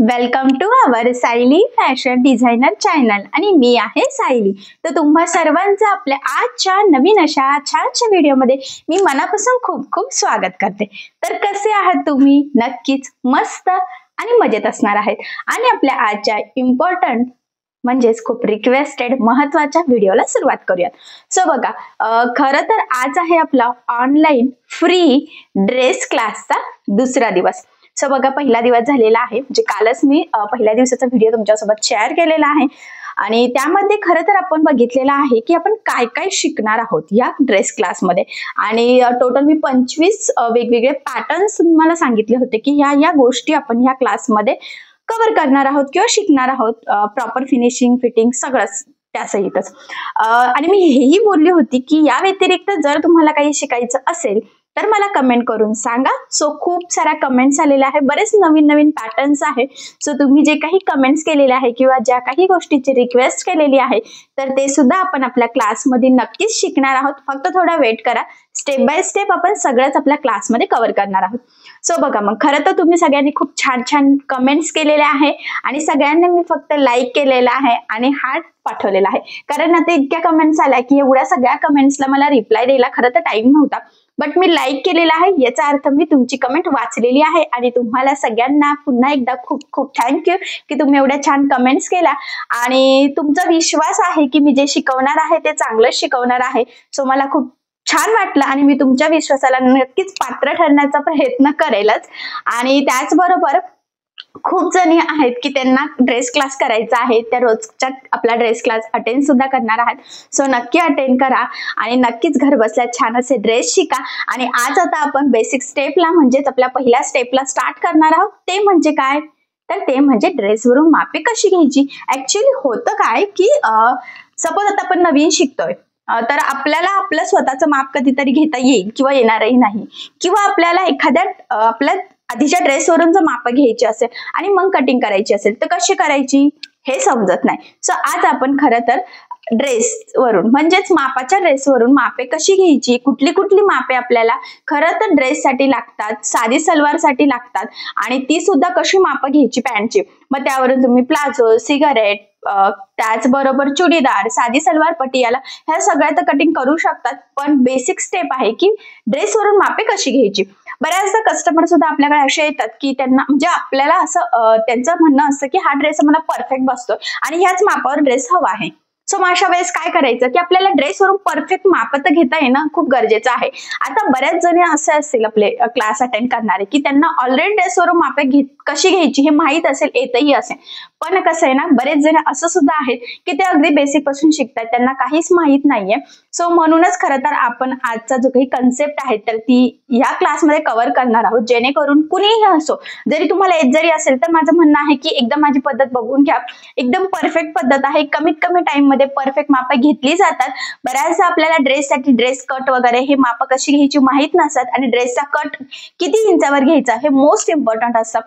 Welcome to our Sayali fashion designer channel आणि मी आहे सायली। तर तुम्हा सर्वांचं आपल्या आजच्या नवीन अशा छानशा व्हिडिओमध्ये मी मनापासून खूप खूप स्वागत करते। तर कसे आहात तुम्ही? नक्कीच मस्त आणि मजेत असणार आहेत। आणि आपल्या आजच्या इम्पॉर्टंट म्हणजेच खूप रिक्वेस्टेड महत्त्वाच्या व्हिडिओला सुरुवात करूयात। सो बघा, खरं तर आज आहे आपला ऑनलाईन फ्री ड्रेस क्लासचा दुसरा दिवस। सो बघा, पहिला दिवस झालेला आहे, म्हणजे कालच मी पहिल्या दिवसाचा व्हिडिओ तुमच्यासोबत शेअर केलेला आहे आणि त्यामध्ये खरं तर आपण बघितलेलं आहे की आपण काय काय शिकणार आहोत या ड्रेस क्लासमध्ये। आणि टोटल मी 25 वेगवेगळे पॅटर्न्स तुम्हाला सांगितले होते की या गोष्टी आपण या क्लासमध्ये कव्हर करणार आहोत किंवा शिकणार आहोत। प्रॉपर फिनिशिंग, फिटिंग सगळंच त्यासहितच। आणि मी हेही बोलली होती की या व्यतिरिक्त जर तुम्हाला काही शिकायचं असेल तर मला कमेंट करून सांगा। सो खूप साऱ्या कमेंट्स आलेल्या आहे, बरेच नवीन नवीन पॅटर्न्स आहे। सो तुम्ही जे काही कमेंट्स केलेले आहे किंवा ज्या काही गोष्टीची रिक्वेस्ट केलेली आहे तर ते सुद्धा आपण आपल्या क्लासमध्ये नक्कीच शिकणार आहोत। फक्त थोडा वेट करा, स्टेप बाय स्टेप आपण सगळंच आपल्या क्लासमध्ये कव्हर करणार आहोत। सो बघा, मग खरं तर तुम्ही सगळ्यांनी खूप छान छान कमेंट्स केलेले आहे आणि सगळ्यांना मी फक्त लाईक केलेला आहे आणि हार्ट पाठवलेला आहे, कारण आता इतक्या कमेंट्स आल्या की एवढ्या सगळ्या कमेंट्सला मला रिप्लाय द्यायला खरं तर टाइम नव्हता। बट मी लाईक केलेला आहे, याचा अर्थ मी तुमची कमेंट वाचलेली आहे आणि तुम्हाला सगळ्यांना पुन्हा एकदा खूप खूप थँक्यू की तुम्ही एवढ्या छान कमेंट्स केल्या आणि तुमचा विश्वास आहे की मी जे शिकवणार आहे ते चांगलंच शिकवणार आहे। सो मला खूप छान वाटलं आणि मी तुमच्या विश्वासाला नक्कीच पात्र ठरण्याचा प्रयत्न करेलच। आणि त्याचबरोबर खूप जणी आहेत की त्यांना ड्रेस क्लास करायचा आहे, त्या रोजच्या आपला ड्रेस क्लास अटेंड सुद्धा करणार आहात। सो नक्की अटेंड करा आणि नक्कीच घर बसल्या छान असे ड्रेस शिका। आणि आज आता आपण बेसिक स्टेपला म्हणजेच आपल्या पहिल्या स्टेपला स्टार्ट करणार आहोत। ते म्हणजे काय? तर ते म्हणजे ड्रेसवरून मापे कशी घ्यायची। ऍक्च्युअली होतं काय की सपोज आता आपण नवीन शिकतोय तर आपल्याला आपलं स्वतःचं माप कधीतरी घेता येईल किंवा येणारही नाही, किंवा आपल्याला एखाद्या आपल्या आधीच्या ड्रेसवरून जर माप घ्यायची असेल आणि मग कटिंग करायची असेल तर कशी करायची हे समजत नाही। सो आज आपण खरं तर ड्रेसवरून म्हणजेच मापाच्या ड्रेसवरून मापे कशी घ्यायची, कुठली कुठली मापे आपल्याला खरं तर ड्रेससाठी लागतात, साधी सलवारसाठी लागतात आणि ती सुद्धा कशी मापं घ्यायची पॅन्टची, मग त्यावरून तुम्ही प्लाझो, सिगारेट, त्याचबरोबर चुडीदार, साधी सलवार, पटियाला ह्या सगळ्या तर कटिंग करू शकतात। पण बेसिक स्टेप आहे की ड्रेसवरून मापे कशी घ्यायची। बऱ्याचदा कस्टमर सुद्धा आपल्याकडे असे येतात की त्यांना म्हणजे आपल्याला असं त्यांचं म्हणणं असतं की हा ड्रेस मला परफेक्ट बसतोय आणि ह्याच मापावर ड्रेस हवा आहे। सो अशा वेळेस काय करायचं की आपल्याला ड्रेसवरून परफेक्ट माप तर घेता येणं खूप गरजेचं आहे। आता बऱ्याच जणी असे असतील आपले क्लास अटेंड करणारे की त्यांना ऑलरेडी ड्रेसवरून मापे कशी घ्यायची हे माहीत असेल, येतही असेल, पण कसं आहे ना, बरेच जण असं सुद्धा आहेत की ते अगदी बेसिक पासून शिकतात, त्यांना काहीच माहीत नाहीये। सो म्हणूनच खरं तर आपण आजचा जो काही कन्सेप्ट आहे तर ती या क्लासमध्ये कव्हर करणार आहोत, जेणेकरून कुणीही असो, जरी तुम्हाला येत जरी असेल तर माझं म्हणणं आहे की एकदम माझी पद्धत बघून घ्या। एकदम परफेक्ट पद्धत आहे, कमीत कमी टाइम मध्ये परफेक्ट माप घेतली जातात। बऱ्याचदा आपल्याला ड्रेससाठी ड्रेस कट वगैरे हे माप कशी घ्यायची माहीत नसतात आणि ड्रेसचा कट किती इंचावर घ्यायचा हे मोस्ट इम्पॉर्टंट असतं।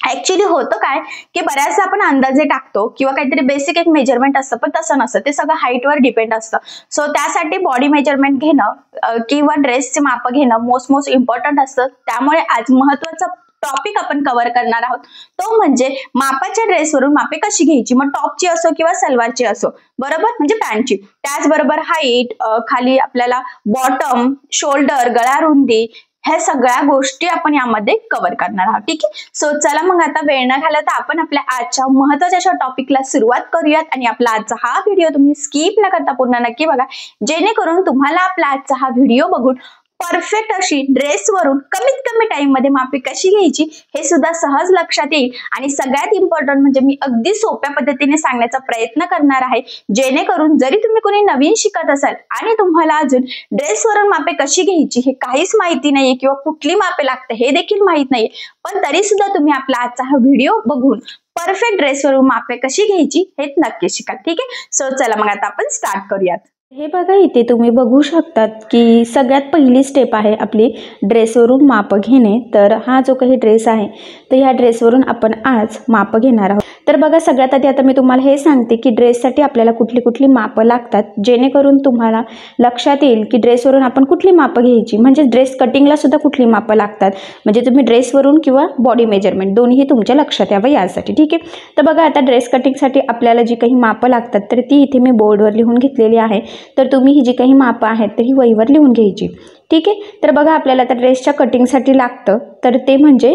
ऍक्च्युअली होतं काय की बऱ्याचदा आपण अंदाजे टाकतो किंवा काहीतरी बेसिक एक मेजरमेंट असतं, पण तसं नसतं, ते सगळं हाईटवर डिपेंड असतं। सो त्यासाठी बॉडी मेजरमेंट घेणं किंवा ड्रेसचे माप घेणं मोस्ट इम्पॉर्टंट असतं। त्यामुळे आज महत्त्वाचा टॉपिक आपण कव्हर करणार आहोत, तो म्हणजे मापाच्या ड्रेसवरून मापे कशी घ्यायची, मग टॉपची असो किंवा सलवारची असो, बरोबर, म्हणजे पॅन्टची। त्याचबरोबर हाईट, खाली आपल्याला बॉटम, शोल्डर, गळा रुंदी, ह्या सगळ्या गोष्टी आपण यामध्ये कव्हर करणार आहोत। ठीक आहे, सो चला मग आता वेळ न घालवता आपण आपल्या आजच्या महत्त्वाच्या अशा टॉपिकला सुरुवात करूयात आणि आपला आजचा हा व्हिडिओ तुम्ही स्किप न करता पूर्ण नक्की बघा, जेणेकरून तुम्हाला आपला आजचा हा व्हिडिओ बघून परफेक्ट अशी ड्रेसवरून कमीत कमी टाइम मध्ये मापे कशी घ्यायची हे सुद्धा सहज लक्षात येईल। आणि सगळ्यात इम्पॉर्टंट म्हणजे मी अगदी सोप्या पद्धतीने सांगण्याचा प्रयत्न करणार आहे, जेणेकरून जरी तुम्ही कोणी नवीन शिकत असाल आणि तुम्हाला अजून ड्रेसवरून मापे कशी घ्यायची हे काहीच माहिती नाहीये किंवा कुठली मापे लागते हे देखील माहित नाहीये, पण तरी सुद्धा तुम्ही आपला आजचा हा व्हिडिओ बघून परफेक्ट ड्रेसवरून मापे कशी घ्यायची हे नक्की शिका। ठीक आहे, सो चला मग आता आपण स्टार्ट करूयात। हे बघा, इथे तुम्ही बघू शकतात की सगळ्यात पहिली स्टेप आहे आपली ड्रेसवरून माप घेणे। तर हा जो काही ड्रेस आहे तर ह्या ड्रेसवरून आपण आज माप घेणार आहोत। तर बघा सगळ्यात आधी आता मी तुम्हाला हे सांगते की ड्रेससाठी आपल्याला कुठली कुठली मापं लागतात, जेणेकरून तुम्हाला लक्षात येईल की ड्रेसवरून आपण कुठली मापं घ्यायची, म्हणजे ड्रेस कटिंगला सुद्धा कुठली मापं लागतात, म्हणजे तुम्ही ड्रेसवरून किंवा बॉडी मेजरमेंट दोन्ही तुमच्या लक्षात यावं यासाठी. ठीक आहे. तर बघा आता ड्रेस कटिंगसाठी आपल्याला जी काही मापं लागतात तर ती इथे मी बोर्डवर लिहून घेतलेली आहे. तर तुम्ही ही जी काही मापं आहेत तर ही वहीवर लिहून घ्यायची. ठीक आहे. तर बघा आपल्याला आता ड्रेसच्या कटिंगसाठी लागतं तर ते म्हणजे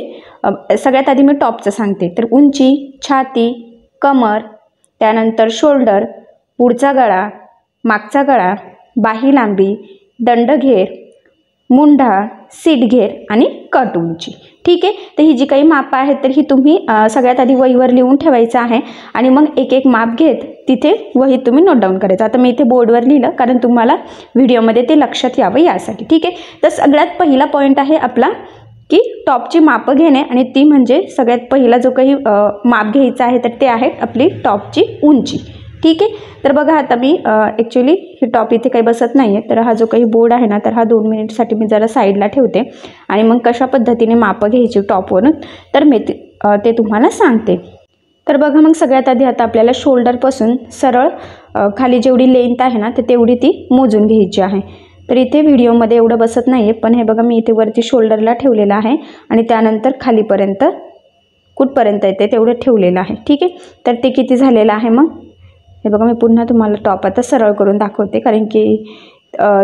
सगळ्यात आधी मी टॉपचं सांगते. तर उंची, छाती, कमर, त्यानंतर शोल्डर, पुढचा गळा, मागचा गळा, बाही लांबी, दंडघेर, मुंढा, सीट घेर आणि कट उंची. ठीक आहे. तर ही जी काही मापं आहेत तर ही तुम्ही सगळ्यात आधी वहीवर लिहून ठेवायचं आहे आणि मग एक एक माप घेत तिथे वहीत तुम्ही नोट डाऊन करायचं. आता मी इथे बोर्डवर लिहिलं कारण तुम्हाला व्हिडिओमध्ये ते लक्षात यावं यासाठी. ठीक आहे. तर सगळ्यात पहिला पॉईंट आहे आपला की टॉपची मापं घेणे आणि ती म्हणजे सगळ्यात पहिला जो काही माप घ्यायचा आहे तर ते आहे आपली टॉपची उंची. ठीक आहे. तर बघा आता मी ॲक्च्युली ही टॉप इथे काही बसत नाही आहे, तर हा जो काही बोर्ड आहे ना तर हा 2 मिनिटसाठी मी जरा साईडला ठेवते आणि मग कशा पद्धतीने मापं घ्यायची टॉपवरून तर मी ते तुम्हाला सांगते. तर बघा मग सगळ्यात आधी आता आपल्याला शोल्डरपासून सरळ खाली जेवढी लेंथ आहे ना तर तेवढी ती मोजून घ्यायची आहे. तर इथे व्हिडिओमध्ये एवढं बसत नाही आहे, पण हे बघा मी इथे वरती शोल्डरला ठेवलेलं आहे आणि त्यानंतर खालीपर्यंत कुठपर्यंत येते तेवढं ठेवलेलं आहे. ठीक आहे. तर ते किती झालेलं आहे मग हे बघा मी पुन्हा तुम्हाला टॉप आता सरळ करून दाखवते, कारण की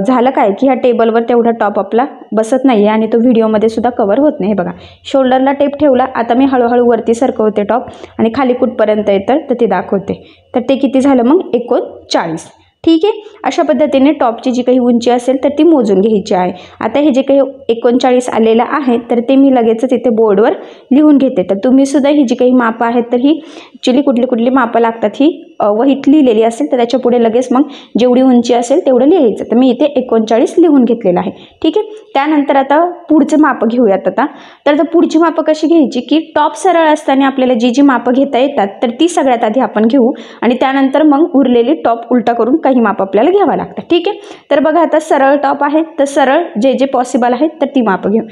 झालं काय की ह्या टेबलवर तेवढा टॉप आपला बसत नाही आहे आणि तो व्हिडिओमध्ये सुद्धा कवर होत नाही. हे बघा शोल्डरला टेप ठेवला, आता मी हळूहळू वरती सरकवते टॉप आणि खाली कुठपर्यंत येतं तर ते दाखवते. तर ते किती झालं मग 39. ठीक आहे. अशा पद्धतीने टॉपची जी काही उंची असेल तर ती मोजून घ्यायची आहे. आता हे जे काही 39 आलेलं आहे तर ते मी लगेचच इथे बोर्डवर लिहून घेते. तर तुम्ही सुद्धा ही जी काही मापं आहेत तर ही ॲक्च्युली कुठली कुठली मापं लागतात ही वहीत लिहिलेली असेल तर त्याच्या पुढे लगेच मग जेवढी उंची असेल तेवढं लिहायचं. तर मी इथे 39 लिहून घेतलेलं आहे. ठीक आहे. त्यानंतर आता पुढचं मापं घेऊयात आता. तर पुढची मापं कशी घ्यायची की टॉप सरळ असताना आपल्याला जी जी मापं घेता येतात तर ती सगळ्यात आधी आपण घेऊ आणि त्यानंतर मग उरलेली टॉप उलटा करून काही माप आपल्याला घ्यावं लागतं. ठीक आहे. तर बघा आता सरळ टॉप आहे तर सरळ जे जे पॉसिबल आहेत तर ती मापं घेऊ.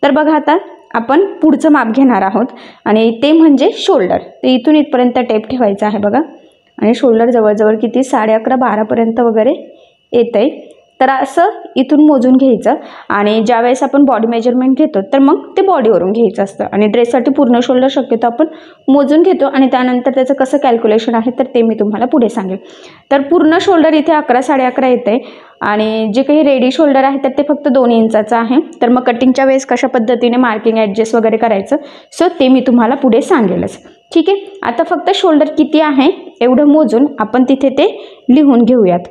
तर बघा आता आपण पुढचं माप घेणार आहोत आणि ते म्हणजे शोल्डर. तर इथून इथपर्यंत टेप ठेवायचा आहे बघा आणि शोल्डर जवळजवळ किती 11:30 12पर्यंत वगैरे येतं आहे. तर असं इथून मोजून घ्यायचं आणि ज्यावेळेस आपण बॉडी मेजरमेंट घेतो तर मग ते बॉडीवरून घ्यायचं असतं आणि ड्रेससाठी पूर्ण शोल्डर शक्यतो आपण मोजून घेतो आणि त्यानंतर त्याचं कसं कॅल्क्युलेशन आहे तर ते मी तुम्हाला पुढे सांगेन. तर पूर्ण शोल्डर इथे 11 11.5 येतं आहे आणि जे काही रेडी शोल्डर आहे तर ते फक्त 2 इंचाचं आहे. तर मग कटिंगच्या वेळेस कशा पद्धतीने मार्किंग ॲडजस्ट वगैरे करायचं सो ते मी तुम्हाला पुढे सांगेलच. ठीक आहे. आता फक्त शोल्डर किती आहे एवढं मोजून आपण तिथे ते लिहून घेऊयात.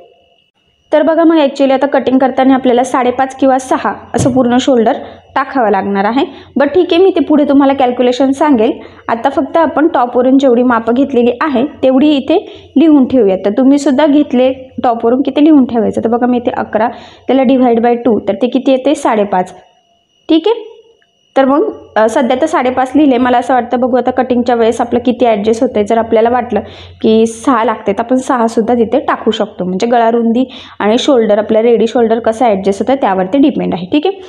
तर बघा मग ॲक्च्युली आता कटिंग करताना आपल्याला 5.5 किंवा 6 असं पूर्ण शोल्डर टाकावं लागणार आहे. बट ठीक आहे मी ते पुढे तुम्हाला कॅल्क्युलेशन सांगेल. आता फक्त आपण टॉपवरून जेवढी मापं घेतलेली आहे तेवढी इथे लिहून ठेवूयात. तर तुम्ही सुद्धा घेतले टॉपवरून किती लिहून ठेवायचं. तर बघा मी इथे 11 त्याला डिव्हाइड बाय 2 तर ते किती येते 5.5. ठीक आहे. तर मग सध्या तर 5.5 लिहिले. मला असं वाटतं बघू आता कटिंगच्या वेळेस आपलं किती ॲडजस्ट होतं आहे. जर आपल्याला वाटलं की 6 लागते तर आपण 6सुद्धा तिथे टाकू शकतो. म्हणजे गळा रुंदी आणि शोल्डर आपल्या रेडी शोल्डर कसं ॲडजस्ट होतं त्यावरती डिपेंड आहे. ठीक आहे.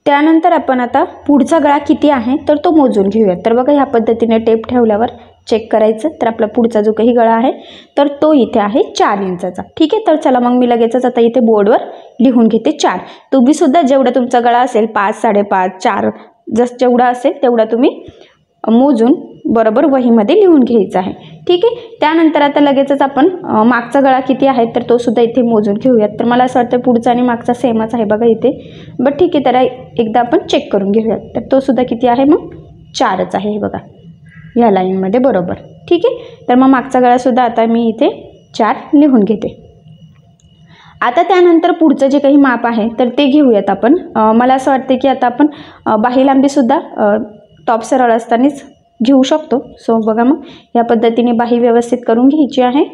त्यानंतर आपण आता पुढचा गळा किती आहे तर तो मोजून घेऊयात. तर बघा ह्या पद्धतीने टेप ठेवल्यावर चेक करायचं. तर आपला पुढचा जो काही गळा आहे तर तो इथे आहे 4 इंचाचा. ठीक आहे. तर चला मग मी लगेचच आता इथे बोर्डवर लिहून घेते 4. तुम्ही सुद्धा जेवढा तुमचा गळा असेल 5 5.5 4 जेवढा असेल तेवढा तुम्ही मोजून बरोबर वहीमध्ये लिहून घ्यायचं आहे. ठीक आहे. त्यानंतर आता लगेचच आपण मागचा गळा किती आहे तर तो सुद्धा इथे मोजून घेऊयात. तर मला असं वाटतं पुढचा आणि मागचा सेमच आहे बघा इथे. बट ठीक आहे. तर एकदा आपण चेक करून घेऊयात. तर तो सुद्धा किती आहे मग 4च आहे हे बघा ह्या लाईनमध्ये बरोबर. ठीक आहे. तर मग मागचा गळासुद्धा आता मी इथे 4 लिहून घेते. आता त्यानंतर पुढचं जे काही माप आहे तर ते घेऊयात आपण. मला असं वाटतं की आता आपण बाही लांबीसुद्धा टॉप सरळ असतानाच घेऊ शकतो. सो बघा मग या पद्धतीने बाही व्यवस्थित करून घ्यायची आहे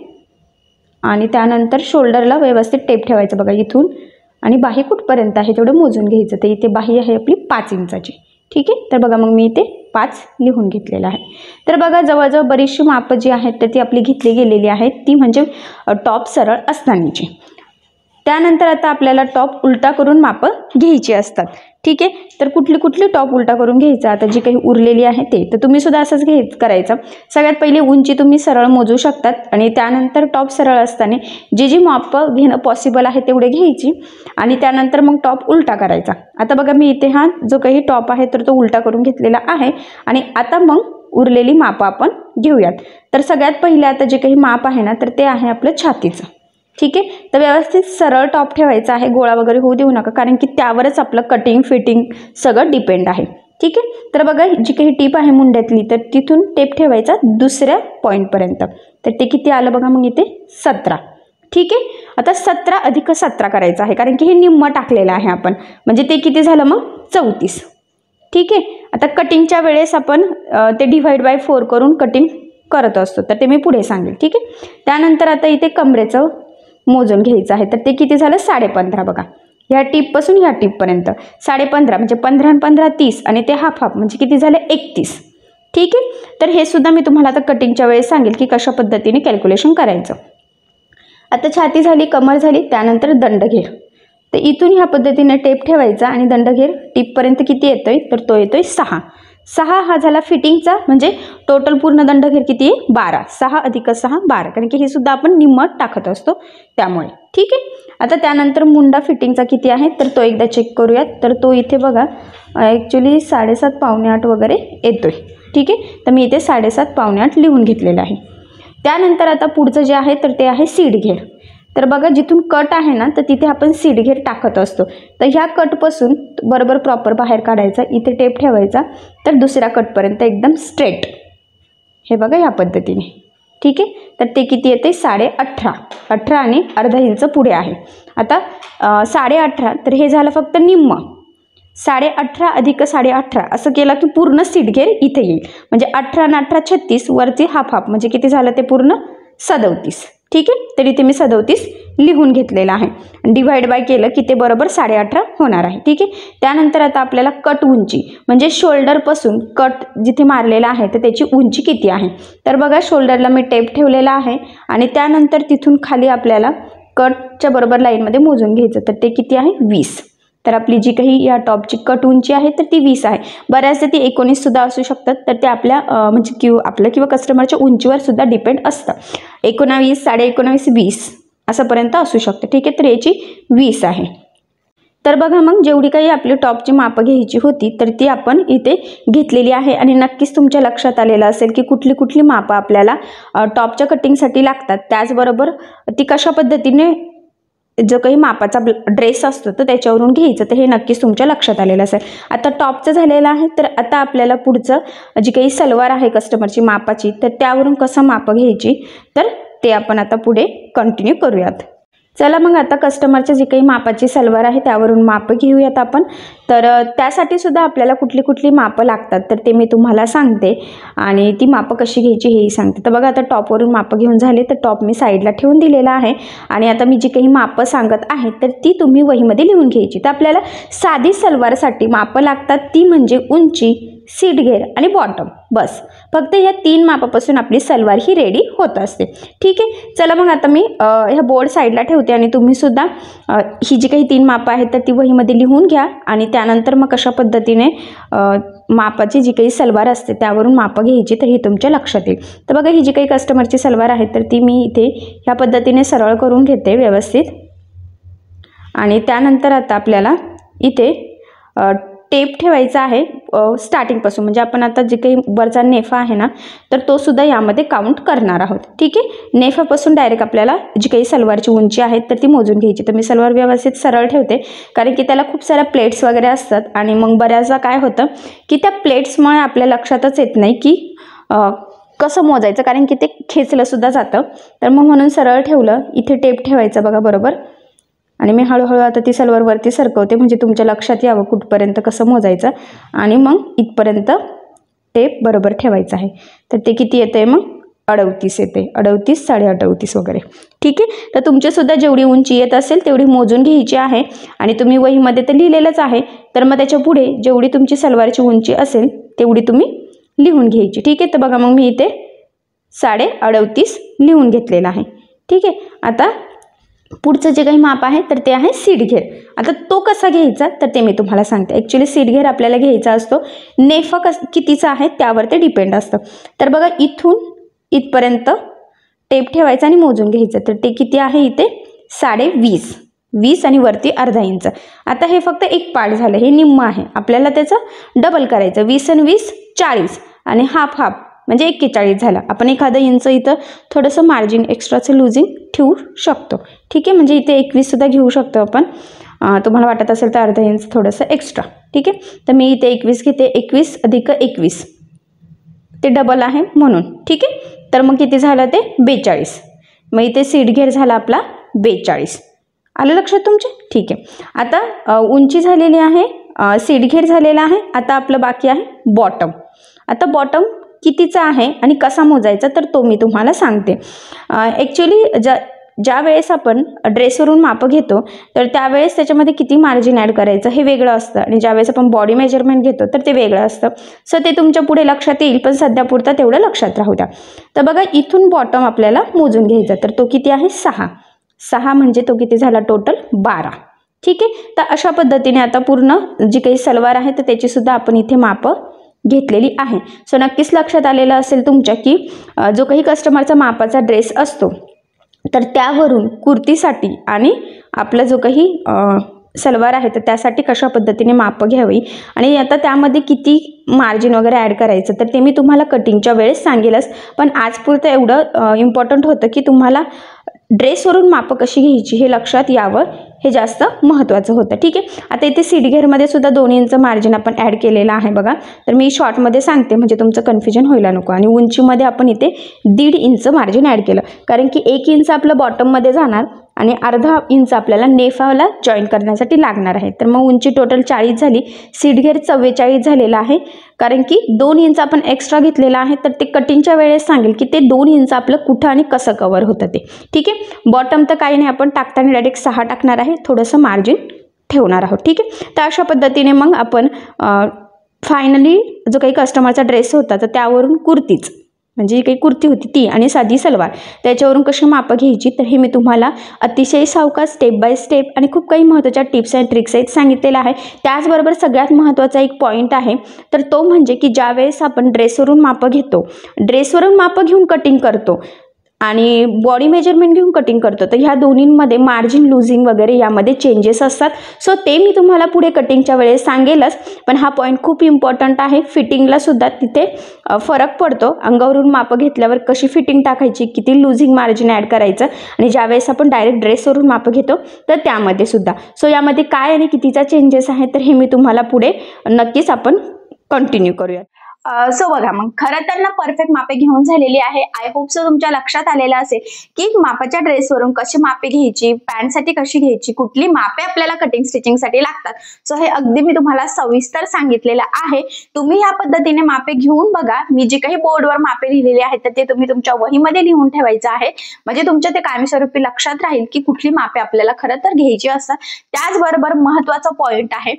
आणि त्यानंतर शोल्डरला व्यवस्थित टेप ठेवायचं बघा इथून आणि बाही कुठपर्यंत आहे तेवढं मोजून घ्यायचं. तर इथे बाही आहे आपली 5 इंचाची. ठीक आहे. तर बघा मग मी इथे 5 लिहून घेतलेलं आहे. तर बघा जवळजवळ बरीचशी मापं जी आहेत तर ती आपली घेतली गेलेली आहेत ती म्हणजे टॉप सरळ असतानाची. त्यानंतर आता आपल्याला टॉप उलटा करून मापं घ्यायची असतात. ठीक आहे, तर कुठली कुठली टॉप उलटा करून घ्यायचा, आता जी काही उरलेली आहे ते तर तुम्ही सुद्धा असंच करायचं. सगळ्यात पहिली उंची तुम्ही सरळ मोजू शकतात आणि त्यानंतर टॉप सरळ असताना जी मापं घेणं पॉसिबल आहे तेवढे घ्यायची आणि त्यानंतर मग टॉप उलटा करायचा. आता बघा मी इथे हा जो काही टॉप आहे तर तो उलटा करून घेतलेला आहे आणि आता मग उरलेली मापं आपण घेऊयात. तर सगळ्यात पहिले आता जे काही माप आहे ना तर ते आहे आपलं छातीचं. ठीक आहे, तर व्यवस्थित सरळ टॉप ठेवायचा आहे, गोळा वगैरे होऊ देऊ नका, कारण की त्यावरच आपलं कटिंग फिटिंग सगळं डिपेंड आहे. ठीक आहे, तर बघा जी काही टीप आहे मुंड्यातली तर तिथून टेप ठेवायचा दुसऱ्या पॉईंटपर्यंत. तर ते किती आलं बघा मग इथे 17. ठीक आहे, आता 17 अधिक 17 करायचं आहे, कारण की हे निम्म टाकलेलं आहे आपण, म्हणजे ते किती झालं मग 34. ठीक आहे, आता कटिंगच्या वेळेस आपण ते डिवाइड बाय 4 करून कटिंग करत असतो, तर ते मी पुढे सांगेल. ठीक आहे, त्यानंतर आता इथे कमरेचं मोजून घ्यायचं आहे, तर ते किती झालं 15.5. बघा ह्या टीपपासून ह्या टीपपर्यंत 15.5 म्हणजे 15 आणि 15 30 आणि ते हाफ हाफ म्हणजे किती झाले 31. ठीक आहे, तर हे सुद्धा मी तुम्हाला आता कटिंगच्या वेळेस सांगेल की कशा पद्धतीने कॅल्क्युलेशन करायचं. आता छाती झाली, कमर झाली, त्यानंतर दंडघेर. तर इथून ह्या पद्धतीने टेप ठेवायचा आणि दंडघेर टीपपर्यंत किती येतोय तर तो येतोय 6. 6 हा झाला फिटिंगचा, म्हणजे टोटल पूर्ण दंडघेर किती आहे 12. 6 अधिक 6 12, कारण की हे सुद्धा आपण निम्मट टाकत असतो त्यामुळे. ठीक आहे, आता त्यानंतर मुंडा फिटिंगचा किती आहे तर तो एकदा चेक करूयात. तर तो इथे बघा ॲक्च्युली 7.5 पावणे 8 वगैरे येतोय. ठीक आहे, तर मी इथे 7.5 पावणे 8 लिहून घेतलेलं आहे. त्यानंतर आता पुढचं जे आहे तर ते आहे सीड घेर. तर बघा जिथून कट आहे ना तर तिथे आपण सीड घेर टाकत असतो, तर ह्या कटपासून बरोबर प्रॉपर बाहेर काढायचा, इथे टेप ठेवायचा, तर दुसऱ्या कटपर्यंत एकदम स्ट्रेट हे बघा या पद्धतीने. ठीक आहे, तर ते किती येते 18.5. 18 आणि अर्धा इंच पुढे आहे. आता 18.5 तर हे झालं फक्त निम्म. 18.5 अधिक 18.5 असं केलं की पूर्ण सीड घेर इथे येईल, म्हणजे 18 आणि 18 36 वरती हाफ हाफ म्हणजे किती झालं ते पूर्ण 37. ठीक आहे, तर इथे मी 37 लिहून घेतलेलं आहे. डिवाइड बाय केलं की ते बरोबर 18.5 होणार आहे. ठीक आहे, त्यानंतर आता आपल्याला कट उंची म्हणजे शोल्डरपासून कट जिथे मारलेला आहे तर त्याची उंची किती आहे. तर बघा शोल्डरला मी टेप ठेवलेला आहे आणि त्यानंतर तिथून खाली आपल्याला कटच्या बरोबर लाईनमध्ये मोजून घ्यायचं, तर ते किती आहे 20. तर आपली जी काही या टॉपची कट उंची आहे तर ती 20 आहे. बऱ्याचदा ती 19 सुद्धा असू शकतात, तर ते आपल्या म्हणजे आपल्या किंवा कस्टमरच्या उंचीवर सुद्धा डिपेंड असतं. 19, 19.5, 20 असंपर्यंत असू शकतं. ठीक आहे, तर याची 20 आहे. तर बघा मग जेवढी काही आपली टॉपची मापं घ्यायची होती तर ती आपण इथे घेतलेली आहे आणि नक्कीच तुमच्या लक्षात आलेलं असेल की कुठली कुठली मापं आपल्याला टॉपच्या कटिंगसाठी लागतात. त्याचबरोबर ती कशा पद्धतीने जो काही मापाचा ड्रेस असतो तर त्याच्यावरून घ्यायचं, तर हे नक्कीच तुमच्या लक्षात आलेलं असेल. आता टॉपचं झालेलं आहे, तर आता आपल्याला पुढचं जी काही सलवार आहे कस्टमरची मापाची तर त्यावरून कसं मापं घ्यायची तर ते आपण आता पुढे कंटिन्यू करूयात. चला मग आता कस्टमरच्या जी काही मापाची सलवार आहे त्यावरून मापं घेऊयात आपण. तर त्यासाठी सुद्धा आपल्याला कुठली कुठली मापं लागतात तर ते मी तुम्हाला सांगते आणि ती मापं कशी घ्यायची हेही सांगते. तर बघा आता टॉपवरून मापं घेऊन झाले, तर टॉप मी साईडला ठेवून दिलेला आहे आणि आता मी जी काही मापं सांगत आहे तर ती तुम्ही वहीमध्ये लिहून घ्यायची. तर आपल्याला साधी सलवारसाठी मापं लागतात, ती म्हणजे उंची, सीट घेर आणि बॉटम. बस फक्त या 3 मापापासून आपली सलवार ही रेडी होत असते. ठीक आहे, चला मग आता मी ह्या बोर्ड साईडला ठेवते आणि तुम्ही सुद्धा ही जी काही 3 मापं आहेत तर ती वहीमध्ये लिहून घ्या आणि त्यानंतर मग कशा पद्धतीने मापाची जी काही सलवार असते त्यावरून मापं घ्यायची तर ही तुमच्या लक्षात येईल. तर बघा ही जी काही कस्टमरची सलवार आहे तर ती मी इथे ह्या पद्धतीने सरळ करून घेते व्यवस्थित आणि त्यानंतर आता आपल्याला इथे टेप ठेवायचा आहे स्टार्टिंगपासून, म्हणजे आपण आता जे काही वरचा नेफा आहे ना तर तो सुद्धा यामध्ये काउंट करणार आहोत. ठीक आहे, नेफापासून डायरेक्ट आपल्याला जी काही सलवारची उंची आहे तर ती मोजून घ्यायची. तर मी सलवार व्यवस्थित सरळ ठेवते कारण की त्याला खूप साऱ्या प्लेट्स वगैरे असतात आणि मग बऱ्याचदा काय होतं की त्या प्लेट्समुळे आपल्या लक्षातच येत नाही की कसं मोजायचं, कारण की ते खेचलं सुद्धा जातं. तर मग म्हणून सरळ ठेवलं, इथे टेप ठेवायचं बघा बरोबर आणि मी हळूहळू आता ती सलवार वरती सरकवते म्हणजे तुमच्या लक्षात यावं कुठपर्यंत कसं मोजायचं आणि मग इथपर्यंत टेप बरोबर ठेवायचं आहे. तर ते किती येते मग 38 येते, 38, 38.5 वगैरे. ठीक आहे, तर तुमच्यासुद्धा जेवढी उंची येत असेल तेवढी मोजून घ्यायची आहे आणि तुम्ही वहीमध्ये तर लिहिलेलंच आहे, तर मग त्याच्या पुढे जेवढी तुमची सलवारची उंची असेल तेवढी तुम्ही लिहून घ्यायची. ठीक आहे, तर बघा मग मी इथे 38.5 लिहून घेतलेलं आहे. ठीक आहे, आता पुढचं जे काही माप आहे तर ते आहे सीट घेर. आता तो कसा घ्यायचा तर ते मी तुम्हाला सांगते. ॲक्च्युली सीट घेर आपल्याला घ्यायचा असतो, नेफा कितीचा आहे त्यावर ते डिपेंड असतं. तर बघा इथून इथपर्यंत टेप ठेवायचा आणि मोजून घ्यायचं. तर ते किती आहे इथे 20.5, 20 आणि वरती अर्धा इंच. आता हे फक्त एक पार्ट झालं, हे निम्म आहे. आपल्याला त्याचं डबल करायचं, 20 आणि 20 40 आणि हाफ म्हणजे 41 झाला. आपण एखादं इंच इथं थोडंसं मार्जिन एक्स्ट्राचं लुझिंग ठेवू शकतो. ठीक आहे, म्हणजे इथे 21 सुद्धा घेऊ शकतो आपण. तुम्हाला वाटत असेल तर अर्धा इंच थोडंसं एक्स्ट्रा. ठीक आहे, तर मी इथे 21 घेते. 21 अधिक 21 ते डबल आहे म्हणून. ठीक आहे, तर मग किती झालं ते 42. मग इथे सीट घेर झाला आपला 42. आलं लक्षात तुमचे? ठीक आहे. आता उंची झालेली आहे, सीट घेर झालेला आहे. आता आपलं बाकी आहे बॉटम. आता बॉटम कितीचा आहे आणि कसा मोजायचा तर तो मी तुम्हाला सांगते. ॲक्च्युली ज्या वेळेस आपण ड्रेसवरून मापं घेतो तर त्यावेळेस त्याच्यामध्ये किती मार्जिन ॲड करायचं हे वेगळं असतं आणि ज्यावेळेस आपण बॉडी मेजरमेंट घेतो तर ते वेगळं असतं. सो ते तुमच्या पुढे लक्षात येईल, पण सध्यापुरता तेवढं लक्षात राहू द्या. तर बघा इथून बॉटम आपल्याला मोजून घ्यायचा. तर तो किती आहे 6 म्हणजे तो किती झाला टोटल 12. ठीक आहे, तर अशा पद्धतीने आता पूर्ण जी काही सलवार आहे तर त्याची सुद्धा आपण इथे मापं घेतलेली आहे. सो नक्कीच लक्षात आलेलं असेल तुमच्या की जो काही कस्टमरचा मापाचा ड्रेस असतो तर त्यावरून कुर्तीसाठी आणि आपला जो काही सलवार आहे तर त्यासाठी कशा पद्धतीने मापं घ्यावी आणि आता त्यामध्ये किती मार्जिन वगैरे ॲड करायचं तर ते मी तुम्हाला कटिंगच्या वेळेस सांगेलच. पण आजपुरतं एवढं इम्पॉर्टंट होतं की तुम्हाला ड्रेसवरून मापं कशी घ्यायची हे लक्षात यावं, हे जास्त महत्त्वाचं होतं. ठीक आहे, आता इथे सीट घेरमध्ये सुद्धा 2 इंच मार्जिन आपण ॲड केलेलं आहे बघा. तर मी शॉर्टमध्ये सांगते म्हणजे तुमचं कन्फ्युजन व्हायला नको. आणि उंचीमध्ये आपण इथे 1.5 इंच मार्जिन ॲड केलं, कारण की 1 इंच आपलं बॉटममध्ये जाणार आणि अर्धा इंच आपल्याला नेफाला जॉईन करण्यासाठी लागणार आहे. तर मग उंची टोटल 40 झाली, सीट घेर 44 झालेला आहे, कारण की 2 इंच आपण एक्स्ट्रा घेतलेला आहे. तर ते कटिंगच्या वेळेस सांगेल की ते 2 इंच आपलं कुठं आणि कसं कवर होतं ते. ठीक आहे, बॉटम तर काही नाही, आपण टाकताना डायरेक्ट 6 टाकणार आहे, थोडंसं मार्जिन ठेवणार आहोत. ठीक आहे, तर अशा पद्धतीने मग आपण फायनली जो काही कस्टमरचा ड्रेस होता तर त्यावरून कुर्तीच म्हणजे काही कुर्ती होती ती आणि साधी सलवार त्याच्यावरून कशी मापं घ्यायची तर हे मी तुम्हाला अतिशय सावकाश स्टेप बाय स्टेप आणि खूप काही महत्त्वाच्या टिप्स अँड ट्रिक्स आहेत सांगितलेलं आहे. त्याचबरोबर सगळ्यात महत्त्वाचा एक पॉईंट आहे तर तो म्हणजे की ज्यावेळेस आपण ड्रेसवरून मापं घेतो, ड्रेसवरून मापं घेऊन कटिंग करतो आणि बॉडी मेजरमेंट घेऊन कटिंग करतो तर ह्या दोन्हींमध्ये मार्जिन लुझिंग वगैरे यामध्ये चेंजेस असतात. सो ते मी तुम्हाला पुढे कटिंगच्या वेळेस सांगेलच, पण हा पॉईंट खूप इम्पॉर्टंट आहे. फिटिंगला सुद्धा तिथे फरक पडतो. अंगावरून मापं घेतल्यावर कशी फिटिंग टाकायची, किती लुझिंग मार्जिन ॲड करायचं आणि ज्यावेळेस आपण डायरेक्ट ड्रेसवरून मापं घेतो तर त्यामध्ये सुद्धा. सो यामध्ये काय आणि कितीचा चेंजेस आहे तर हे मी तुम्हाला पुढे नक्कीच आपण कंटिन्यू करूया. सो बघा, मग खरं तर ना परफेक्ट मापे घेऊन झालेली आहे. आय होप सो तुमच्या लक्षात आलेलं असेल की मापाच्या ड्रेसवरून कशी मापे घ्यायची, पॅन्टसाठी कशी घ्यायची, कुठली मापे आपल्याला कटिंग स्टिचिंगसाठी लागतात. सो हे अगदी मी तुम्हाला सविस्तर सांगितलेलं आहे. तुम्ही या पद्धतीने मापे घेऊन बघा. मी जे काही बोर्डवर मापे लिहिलेले आहेत तर ते तुम्ही तुमच्या वहीमध्ये लिहून ठेवायचं आहे, म्हणजे तुमच्या ते कायमस्वरूपी लक्षात राहील की कुठली मापे आपल्याला खरं तर घ्यायची असतात. त्याचबरोबर महत्त्वाचा पॉईंट आहे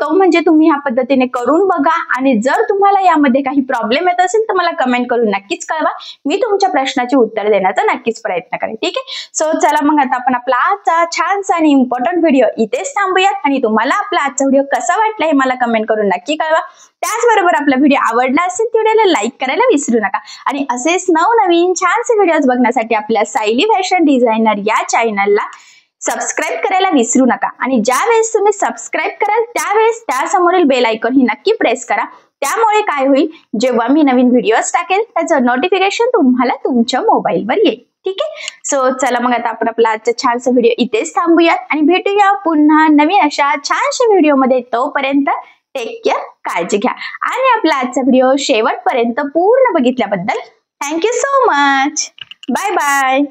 तो म्हणजे तुम्ही ह्या पद्धतीने करून बघा आणि जर तुम्हाला यामध्ये काही प्रॉब्लेम येत असेल तर मला कमेंट करून नक्कीच कळवा. मी तुमच्या प्रश्नाची उत्तर देण्याचा नक्कीच प्रयत्न करेन. ठीक आहे, सो चला मग आता आपण आपला आजचा छानसा आणि इम्पॉर्टंट व्हिडिओ इथेच थांबूयात आणि तुम्हाला आपला आजचा व्हिडिओ कसा वाटला हे मला कमेंट करून नक्की कळवा. त्याचबरोबर आपला व्हिडिओ आवडला असेल तर व्हिडिओला लाईक करायला विसरू नका आणि असेच नवनवीन छानसे व्हिडिओज बघण्यासाठी आपल्या सायली फॅशन डिझायनर या चॅनलला सबस्क्राईब करायला विसरू नका. आणि ज्या वेळेस तुम्ही सबस्क्राईब कराल त्यावेळेस त्यासमोरील बेल आयकॉन ही नक्की प्रेस करा. त्यामुळे काय होईल, जेव्हा मी नवीन व्हिडिओज टाकेल त्याचं नोटिफिकेशन तुम्हाला तुमच्या मोबाईलवर येईल. ठीक आहे, सो चला मग आता आपण आपला आजचा छानसा व्हिडिओ इथेच थांबूयात आणि भेटूया पुन्हा नवीन अशा छानशा व्हिडिओमध्ये. तोपर्यंत टेक केअर, काळजी घ्या आणि आपला आजचा व्हिडिओ शेवटपर्यंत पूर्ण बघितल्याबद्दल thank you so much. Bye bye.